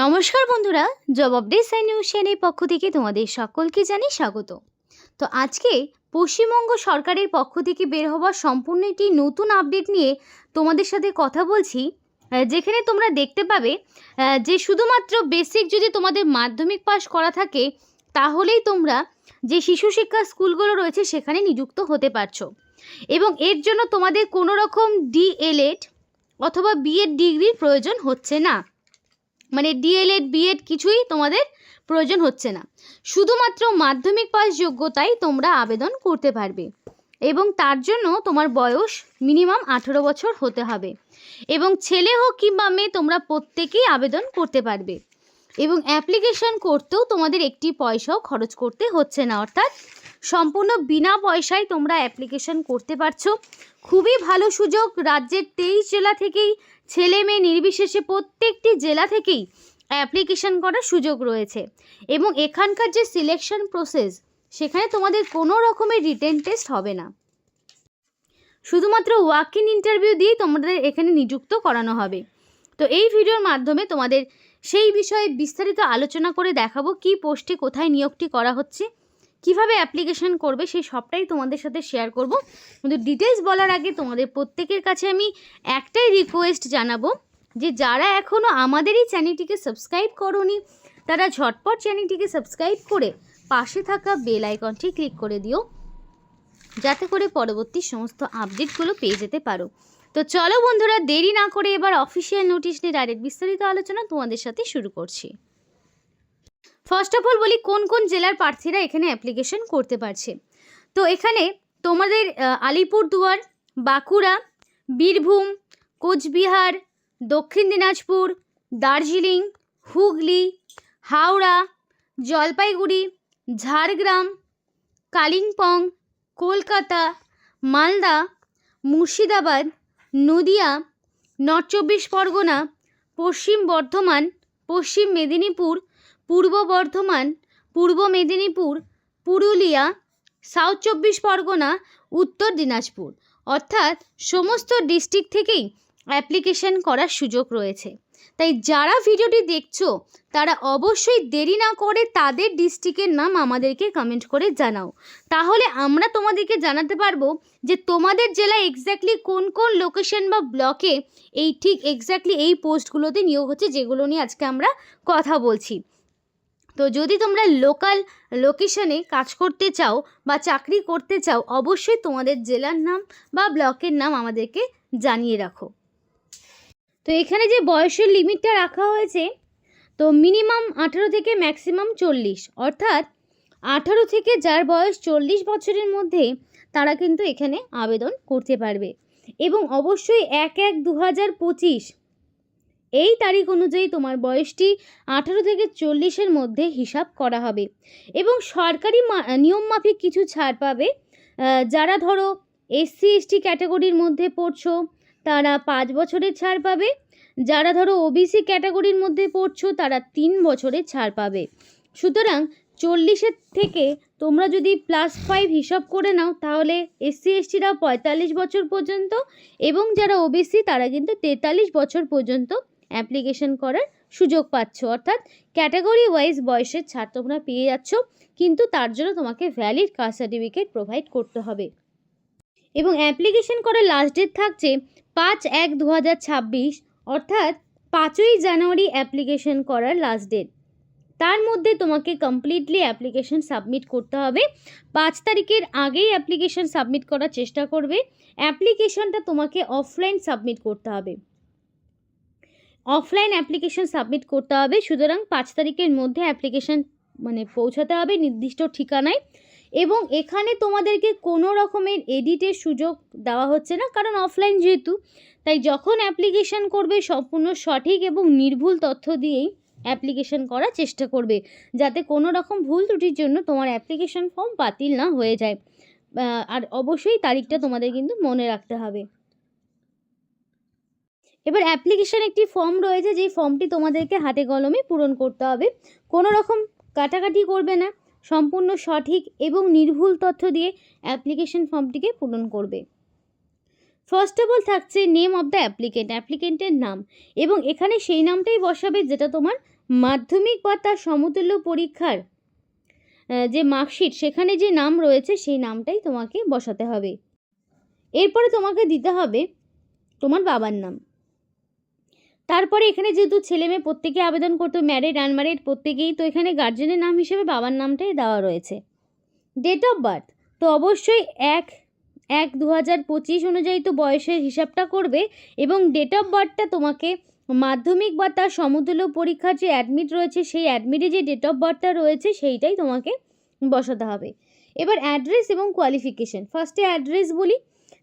নমস্কার বন্ধুরা, job update সাই news চ্যানেলের পক্ষ থেকে তোমাদের সকলকে জানাই স্বাগত। তো আজকে পশ্চিমবঙ্গ সরকারের পক্ষ থেকে বের হওয়া সম্পূর্ণ একটি নতুন আপডেট নিয়ে তোমাদের সাথে কথা বলছি, যেখানে তোমরা দেখতে পাবে যে শুধুমাত্র বেসিক যদি তোমাদের মাধ্যমিক পাস করা থাকে তাহলেই তোমরা যে শিশু শিক্ষা স্কুলগুলো রয়েছে সেখানে নিযুক্ত হতে পারছো, এবং এর জন্য তোমাদের কোনো রকম ডিএলএড অথবা বিএড ডিগ্রির প্রয়োজন হচ্ছে না। মানে ডিএলএড বিএড কিছুই তোমাদের প্রয়োজন হচ্ছে না, শুধুমাত্র মাধ্যমিক পাস যোগ্যতায় তোমরা আবেদন করতে পারবে, এবং তার জন্য তোমার বয়স মিনিমাম 18 বছর হতে হবে, এবং ছেলে হোক কিংবা মেয়ে তোমরা প্রত্যেকেই আবেদন করতে পারবে, এবং অ্যাপ্লিকেশন করতেও তোমাদের একটি পয়সাও খরচ করতে হচ্ছে না, অর্থাৎ সম্পূর্ণ বিনা পয়সায় তোমরা অ্যাপ্লিকেশন করতে পারছো। খুবই ভালো সুযোগ। রাজ্যের 23 জেলা থেকেই ছেলে মেয়ে নির্বিশেষে প্রত্যেকটি জেলা থেকেই অ্যাপ্লিকেশন করার সুযোগ রয়েছে, এবং এখানকার যে সিলেকশন প্রসেস সেখানে তোমাদের কোনো রকমের রিটেন টেস্ট হবে না, শুধুমাত্র ওয়াক ইন ইন্টারভিউ দিয়েই তোমাদের এখানে নিযুক্ত করানো হবে। তো এই ভিডিওর মাধ্যমে তোমাদের সেই বিষয়ে বিস্তারিত আলোচনা করে দেখাবো কি পোস্টে কোথায় নিয়োগটি করা হচ্ছে, কিভাবে অ্যাপ্লিকেশন করবে সেই সবটাই তোমাদের সাথে শেয়ার করব। কিন্তু ডিটেলস বলার আগে তোমাদের প্রত্যেকের কাছে আমি একটাই রিকোয়েস্ট জানাবো যে যারা এখনও আমাদের এই চ্যানেলটিকে সাবস্ক্রাইব করোনি তারা ঝটপট চ্যানেলটিকে সাবস্ক্রাইব করে পাশে থাকা বেল আইকনটি ক্লিক করে দিও, যাতে করে পরবর্তী সমস্ত আপডেটগুলো পেয়ে যেতে পারো। তো চলো বন্ধুরা, দেরি না করে এবার অফিসিয়াল নোটিশ নিয়ে ডাইরেক্ট বিস্তারিত আলোচনা তোমাদের সাথে শুরু করছি। ফার্স্ট অফ অল বলি কোন কোন জেলার প্রার্থীরা এখানে অ্যাপ্লিকেশন করতে পারছে। তো এখানে তোমাদের আলিপুরদুয়ার, বাঁকুড়া, বীরভূম, কোচবিহার, দক্ষিণ দিনাজপুর, দার্জিলিং, হুগলি, হাওড়া, জলপাইগুড়ি, ঝাড়গ্রাম, কালিম্পং, কলকাতা, মালদা, মুর্শিদাবাদ, নদিয়া, নর্থ 24 পরগনা, পশ্চিম বর্ধমান, পশ্চিম মেদিনীপুর, পূর্ব বর্ধমান, পূর্ব মেদিনীপুর, পুরুলিয়া, সাউথ 24 পরগনা, উত্তর দিনাজপুর, অর্থাৎ সমস্ত ডিস্ট্রিক্ট থেকেই অ্যাপ্লিকেশন করার সুযোগ রয়েছে। তাই যারা ভিডিওটি দেখছো তারা অবশ্যই দেরি না করে তাদের ডিস্ট্রিক্টের নাম আমাদেরকে কমেন্ট করে জানাও, তাহলে আমরা তোমাদেরকে জানাতে পারবো যে তোমাদের জেলায় এক্স্যাক্টলি কোন কোন লোকেশন বা ব্লকে এই ঠিক এক্স্যাক্টলি এই পোস্টগুলোতে নিয়োগ হচ্ছে, যেগুলো নিয়ে আজকে আমরা কথা বলছি। তো যদি তোমরা লোকাল লোকেশনে কাজ করতে চাও বা চাকরি করতে চাও, অবশ্যই তোমাদের জেলার নাম বা ব্লকের নাম আমাদেরকে জানিয়ে রাখো। তো এখানে যে বয়সের লিমিটটা রাখা হয়েছে, তো মিনিমাম 18 থেকে ম্যাক্সিমাম 40, অর্থাৎ 18 থেকে যার বয়স 40 বছরের মধ্যে তারা কিন্তু এখানে আবেদন করতে পারবে, এবং অবশ্যই 1/1/2025 এই তারিখ অনুযায়ী তোমার বয়সটি 18 থেকে 40-এর মধ্যে হিসাব করা হবে, এবং সরকারি নিয়ম মাফিক কিছু ছাড় পাবে। যারা ধরো SC ST ক্যাটাগরির মধ্যে পড়ছো তারা 5 বছরের ছাড় পাবে, যারা ধরো OBC ক্যাটাগরির মধ্যে পড়ছো তারা 3 বছরের ছাড় পাবে। সুতরাং 40-এর থেকে তোমরা যদি +5 হিসাব করে নাও তাহলে SC STরা 45 বছর পর্যন্ত, এবং যারা OBC তারা কিন্তু 43 বছর পর্যন্ত অ্যাপ্লিকেশন করার সুযোগ পাচ্ছ, অর্থাৎ ক্যাটাগরি ওয়াইজ বয়সের ছাড় তোমরা পেয়ে যাচ্ছ, কিন্তু তার জন্য তোমাকে ভ্যালিড কাস্ট সার্টিফিকেট প্রোভাইড করতে হবে। এবং অ্যাপ্লিকেশন করার লাস্ট ডেট থাকছে 5/1/2026, অর্থাৎ 5ই জানুয়ারি অ্যাপ্লিকেশন করার লাস্ট ডেট। তার মধ্যে তোমাকে কমপ্লিটলি অ্যাপ্লিকেশন সাবমিট করতে হবে। 5 তারিখের আগেই অ্যাপ্লিকেশন সাবমিট করার চেষ্টা করবে। অ্যাপ্লিকেশনটা তোমাকে অফলাইন সাবমিট করতে হবে, অফলাইন অ্যাপ্লিকেশন সাবমিট করতে হবে। সুতরাং 5 তারিখের মধ্যে অ্যাপ্লিকেশন পৌঁছাতে হবে নির্দিষ্ট ঠিকানায়, এবং এখানে তোমাদেরকে কোনো রকমের এডিটের সুযোগ দেওয়া হচ্ছে না, কারণ অফলাইন যেহেতু। তাই যখন অ্যাপ্লিকেশন করবে সম্পূর্ণ সঠিক এবং নির্ভুল তথ্য দিয়েই অ্যাপ্লিকেশন করার চেষ্টা করবে, যাতে কোনো রকম ভুল ত্রুটির জন্য তোমার অ্যাপ্লিকেশন ফর্ম বাতিল না হয়ে যায়। আর অবশ্যই তারিখটা তোমাদের কিন্তু মনে রাখতে হবে। এবার অ্যাপ্লিকেশন একটি ফর্ম রয়েছে, যেই ফর্মটি তোমাদেরকে হাতে কলমে পূরণ করতে হবে, কোনো রকম কাটাকাটি করবে না, সম্পূর্ণ সঠিক এবং নির্ভুল তথ্য দিয়ে অ্যাপ্লিকেশন ফর্মটিকে পূরণ করবে। ফার্স্ট অফ অল থাকছে নেম অফ দ্য অ্যাপ্লিকেন্টের নাম, এবং এখানে সেই নামটাই বসাবে যেটা তোমার মাধ্যমিক বা তার সমতুল্য পরীক্ষার যে মার্কশিট সেখানে যে নাম রয়েছে সেই নামটাই তোমাকে বসাতে হবে। এরপরে তোমাকে দিতে হবে তোমার বাবার নাম। তারপরে এখানে যেহেতু ছেলে মেয়ে প্রত্যেকে আবেদন করতো, ম্যারিড আনম্যারিড প্রত্যেকেই, তো এখানে গার্জেনের নাম হিসেবে বাবার নামটাই দেওয়া রয়েছে। ডেট অফ বার্থ তো অবশ্যই 1/1/2025 অনুযায়ী তো বয়সের হিসাবটা করবে, এবং ডেট অফ বার্থটা তোমাকে মাধ্যমিক বা তার সমতুল্য পরীক্ষার যে অ্যাডমিট রয়েছে সেই অ্যাডমিটে যে ডেট অফ বার্থটা রয়েছে সেইটাই তোমাকে বসাতে হবে। এবার অ্যাড্রেস এবং কোয়ালিফিকেশন। ফার্স্টে অ্যাড্রেস বলি,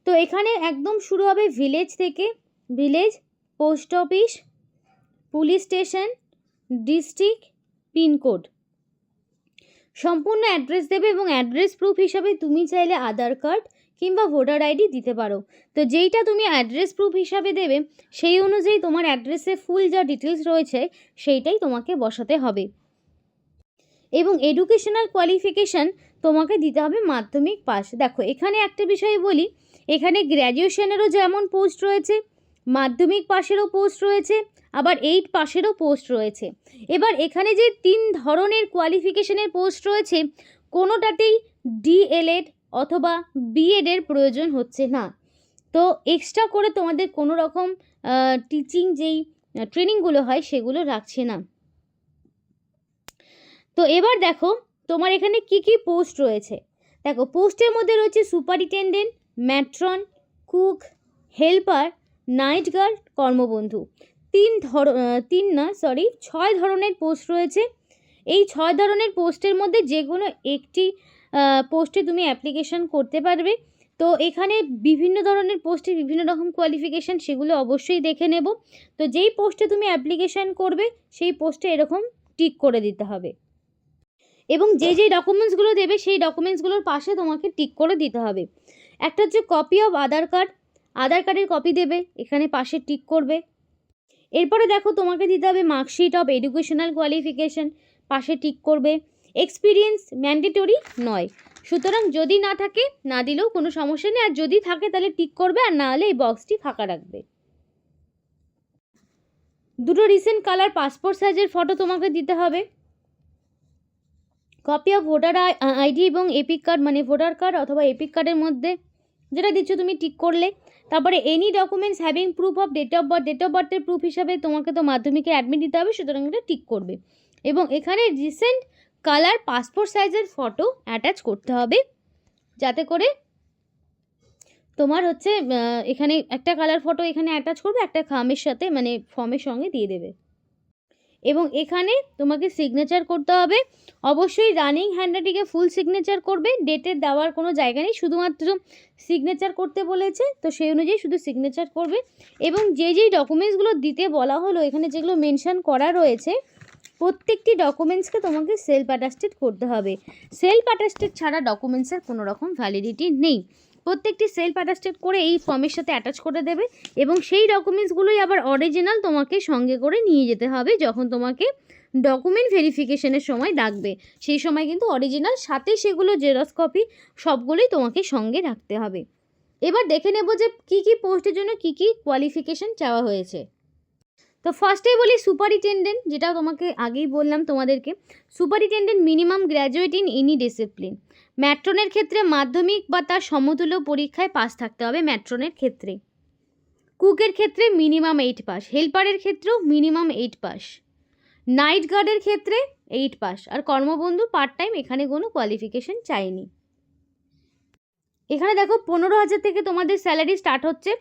তো এখানে একদম শুরু হবে ভিলেজ থেকে, village, post office, police station, district, pincode, সম্পূর্ণ অ্যাড্রেস দেবে, এবং অ্যাড্রেস প্রুফ হিসাবে তুমি চাইলে আধার কার্ড কিংবা ভোটার আইডি দিতে পারো। তো যেইটা তুমি অ্যাড্রেস প্রুফ হিসাবে দেবে সেই অনুযায়ী তোমার অ্যাড্রেসে ফুল যা ডিটেলস রয়েছে সেইটাই তোমাকে বসাতে হবে। এবং এডুকেশনাল কোয়ালিফিকেশান তোমাকে দিতে হবে মাধ্যমিক পাস। দেখো এখানে একটা বিষয় বলি, এখানে গ্র্যাজুয়েশনেরও যেমন পোস্ট রয়েছে, মাধ্যমিক পাশেরও পোস্ট রয়েছে, আবার 8 পাশেরও পোস্ট রয়েছে। এবার এখানে যে 3 ধরনের কোয়ালিফিকেশনের পোস্ট রয়েছে কোনোটাতেই ডিএলএড অথবা বিএডের প্রয়োজন হচ্ছে না। তো এক্সট্রা করে তোমাদের কোনো রকম টিচিং যেই ট্রেনিংগুলো হয় সেগুলো রাখছে না। তো এবার দেখো তোমার এখানে কি কি পোস্ট রয়েছে। দেখো পোস্টের মধ্যে রয়েছে superintendent, matron, cook, helper, night guard, কর্মবন্ধু। 6 ধরনের পোস্ট রয়েছে। এই 6 ধরনের পোস্টের মধ্যে যে কোনো একটি পোস্টে তুমি অ্যাপ্লিকেশন করতে পারবে। তো এখানে বিভিন্ন ধরনের পোস্টে বিভিন্ন রকম কোয়ালিফিকেশান, সেগুলো অবশ্যই দেখে নেব। তো যেই পোস্টে তুমি অ্যাপ্লিকেশান করবে সেই পোস্টে এরকম টিক করে দিতে হবে, এবং যেই ডকুমেন্টসগুলো দেবে সেই ডকুমেন্টসগুলোর পাশে তোমাকে টিক করে দিতে হবে। একটা হচ্ছে কপি অফ আধার কার্ডের কপি দেবে, এখানে পাশে টিক করবে। এরপরে দেখো তোমাকে দিতে হবে মার্কশিট অফ এডুকেশনাল কোয়ালিফিকেশান, পাশে টিক করবে। এক্সপিরিয়েন্স ম্যান্ডেটরি নয়, সুতরাং যদি না থাকে না দিলেও কোনো সমস্যা নেই, আর যদি থাকে তাহলে টিক করবে, আর না হলে এই বক্সটি ফাঁকা রাখবে। দুটো রিসেন্ট কালার পাসপোর্ট সাইজের ফটো তোমাকে দিতে হবে। কপি অফ ভোটার আইডি এবং এপিক কার্ড, মানে ভোটার কার্ড অথবা এপিক কার্ডের মধ্যে যেটা দিচ্ছ তুমি টিক করলে। তারপরে any documents having proof of date of বার্থের প্রুফ হিসাবে তোমাকে তো মাধ্যমিকে অ্যাডমিট দিতে হবে, সুতরাং এটা টিক করবে। এবং এখানে রিসেন্ট কালার পাসপোর্ট সাইজের ফটো অ্যাটাচ করতে হবে, যাতে করে তোমার হচ্ছে এখানে একটা কালার ফটো এখানে অ্যাটাচ করবে, একটা খামের সাথে মানে ফর্মের সঙ্গে দিয়ে দেবে। এবং এখানে তোমাকে সিগনেচার করতে হবে, অবশ্যই রানিং হ্যান্ডরাইটিংয়ে ফুল সিগনেচার করবে, ডেটের দেওয়ার কোনো জায়গা নেই, শুধুমাত্র সিগনেচার করতে বলেছে তো সেই অনুযায়ী শুধু সিগনেচার করবে। এবং যেই ডকুমেন্টসগুলো দিতে বলা হলো এখানে যেগুলো মেনশন করা রয়েছে প্রত্যেকটি ডকুমেন্টসকে তোমাকে সেলফ অ্যাটাস্টেড করতে হবে। সেলফ অ্যাটাস্টেড ছাড়া ডকুমেন্টসের কোনো রকম ভ্যালিডিটি নেই। প্রত্যেকটি সেলফ অ্যাটাস্টেড করে এই ফর্মের সাথে অ্যাটাচ করে দেবে, এবং সেই ডকুমেন্টসগুলোই আবার অরিজিনাল তোমাকে সঙ্গে করে নিয়ে যেতে হবে যখন তোমাকে ডকুমেন্ট ভেরিফিকেশনের সময় ডাকবে। সেই সময় কিন্তু অরিজিনাল সাথে সেগুলো জেরক্স কপি সবগুলোই তোমাকে সঙ্গে রাখতে হবে। এবার দেখে নেব যে কী কী পোস্টের জন্য কী কী কোয়ালিফিকেশান চাওয়া হয়েছে। তো ফার্স্টেই বলি সুপারিনটেনডেন্ট, যেটা তোমাকে আগেই বললাম তোমাদেরকে, superintendent minimum graduate in any discipline. ম্যাট্রনের ক্ষেত্রে মাধ্যমিক বা তার সমতুল্য পরীক্ষায় পাস থাকতে হবে ম্যাট্রনের ক্ষেত্রে। কুকের ক্ষেত্রে মিনিমাম 8 পাস, হেল্পারের ক্ষেত্রেও মিনিমাম 8 পাস, নাইট গার্ডের ক্ষেত্রে 8 পাস, আর কর্মবন্ধু পার্ট টাইম এখানে কোনো কোয়ালিফিকেশান চাইনি। এখানে দেখো 15,000 থেকে তোমাদের স্যালারি স্টার্ট হচ্ছে।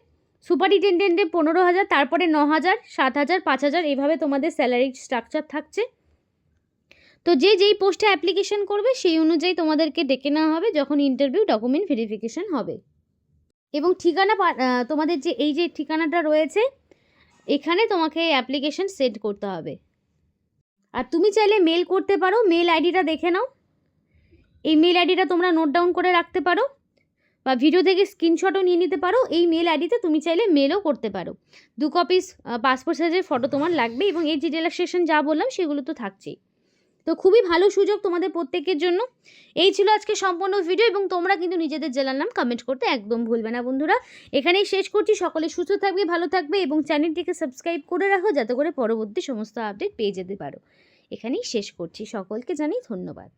সুপারিনটেনডেন্টে 15,000, তারপরে 9,000, 7,000, 5,000 এইভাবে তোমাদের স্যালারি স্ট্রাকচার থাকছে। তো যেই পোস্টে অ্যাপ্লিকেশন করবে সেই অনুযায়ী তোমাদেরকে ডেকে নেওয়া হবে যখন ইন্টারভিউ ডকুমেন্ট ভেরিফিকেশান হবে। এবং ঠিকানা তোমাদের যে ঠিকানাটা রয়েছে এখানে তোমাকে অ্যাপ্লিকেশন সেন্ড করতে হবে। আর তুমি চাইলে মেল করতে পারো, মেল আইডিটা দেখে নাও, এই মেল আইডিটা তোমরা নোট ডাউন করে রাখতে পারো, বা ভিডিও থেকে স্ক্রিনশটও নিয়ে নিতে পারো। এই মেল আইডিতে তুমি চাইলে মেলও করতে পারো। 2 কপিস পাসপোর্ট সাইজের ফটো তোমার লাগবে, এবং এই যে রিল্যাক্সেশন যা বললাম সেগুলো তো থাকছেই। তো খুবই ভালো সুযোগ তোমাদের প্রত্যেকের জন্য। এই ছিল আজকে সম্পূর্ণ ভিডিও এবং তোমরা কিন্তু নিজেদের জেলার নাম কমেন্ট করতে একদম ভুলবে না বন্ধুরা। এখানেই শেষ করছি। সকলে সুস্থ থাকবে, ভালো থাকবে এবং চ্যানেলটিকে সাবস্ক্রাইব করে রাখো যাতে করে পরবর্তী সমস্ত আপডেট পেয়ে যেতে পারো। এখানেই শেষ করছি। সকলকে জানাই ধন্যবাদ।